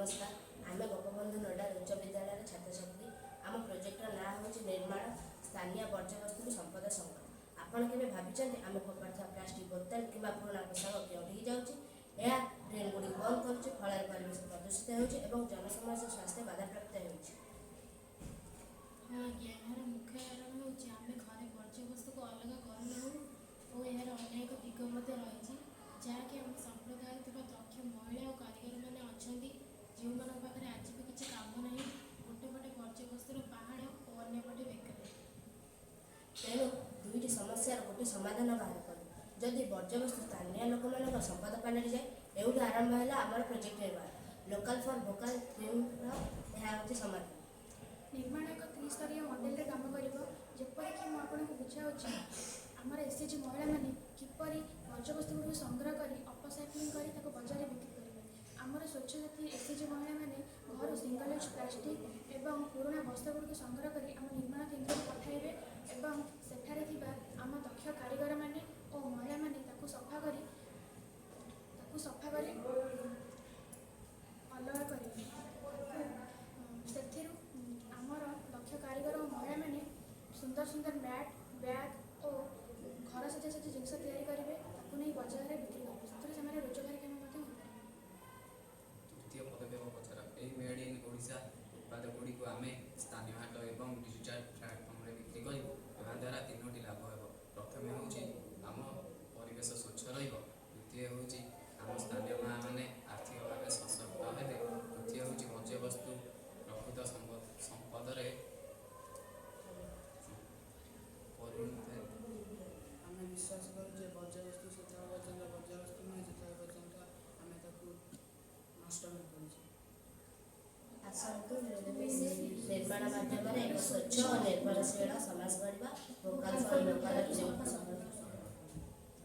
नमस्कार। आम गोपबंधु नोडाल उच्च विद्यालय छात्र छात्री आम प्रोजेक्टर ना हूँ निर्माण स्थानीय वर्ज्यवस्तु संपद संग्रह। आपण केवे भाविचंते आम फोपाड़ुवा प्लास्टिक बोतल कि पुराणा पोशाक केउठी जाउछि? यह ड्रेन गुड़ी बंद करुच्चे, फल परिवेश प्रदूषित हो जनसमाज स्वास्थ्य बाधाप्राप्त हो। हाँ आज्ञा, यार मुख्य कारण हूँ आम घरे वर्ज्यवस्तु को अलग करूँ और यार अनेक दिग रही जहाँकि आम संप्रदाय दक्ष महिला और कारीगर मैंने अच्छा जो मान पाखे आज भी किसी काम ना गोटे पटे वर्ज्यवस्तुर पहाड़ और अंपटे बेकार। तेणु दुईटी समस्या गोटे समाधान बाहर करूँ। जदि वर्ज्यवस्तु स्थानीय लोक मान संपद पालट जाए एवं आरंभ है आम प्रोजेक्ट निर्माण लोकाल फॉर भोकाल थीम हूँ समाधान। निर्माण एक त्रिस्तरीय मॉडल काम करपरिक मुझे बुझाऊँ आमर एसएचजी महिला मैंने किपरि वर्ज्यवस्तु गुड़ संग्रह कर अपसाइक्लिंग कर बजार बिक्री करेंगे। आमर स्वच्छ जाति एसएचजी महिला मैंने घर सिंगल यूज प्लास्टिक एवं पुराणा वस्त्र गुड़ संग्रह कर आम निर्माण केन्द्र को पठाइबे एवं सेठारे थिबा आम दक्ष कारीगर मैंने और महिला मैंने सफा कर अलग करेंगे। आमर दक्ष कारीगर और महिला मैंने सुंदर सुंदर मैट बैग और घर सजा सजी जिनस तैयारी करेंगे नहीं बजार में बिक्री करेंगे से रोजगारक्षम। तृतीय पदक्षेप पचरा यही मेड इन ओडिशा उत्पाद गुड़ी को आम स्थानीय हाट और डिजिटाल प्लाटफर्म में बिक्री कर द्वारा तीनोटी लाभ हो। प्रथम हूँ आम परिवेश स्वच्छ द्वितीय हूँ आम स्थानीय माँ मैंने आर्थिक भाव सशक्त हे तृतीय हूँ वर्ज्यवस्तु प्रकृत संपद आम विश्वास करूँ वर्ज्यवस्तु से पर्यटन वर्ज्यवस्तु नुहे जो पर्यटन आम नष्ट नहीं करुचे। आसतु निर्माण माध्यम एक स्वच्छ और निर्भरशील समाज गढ़ा।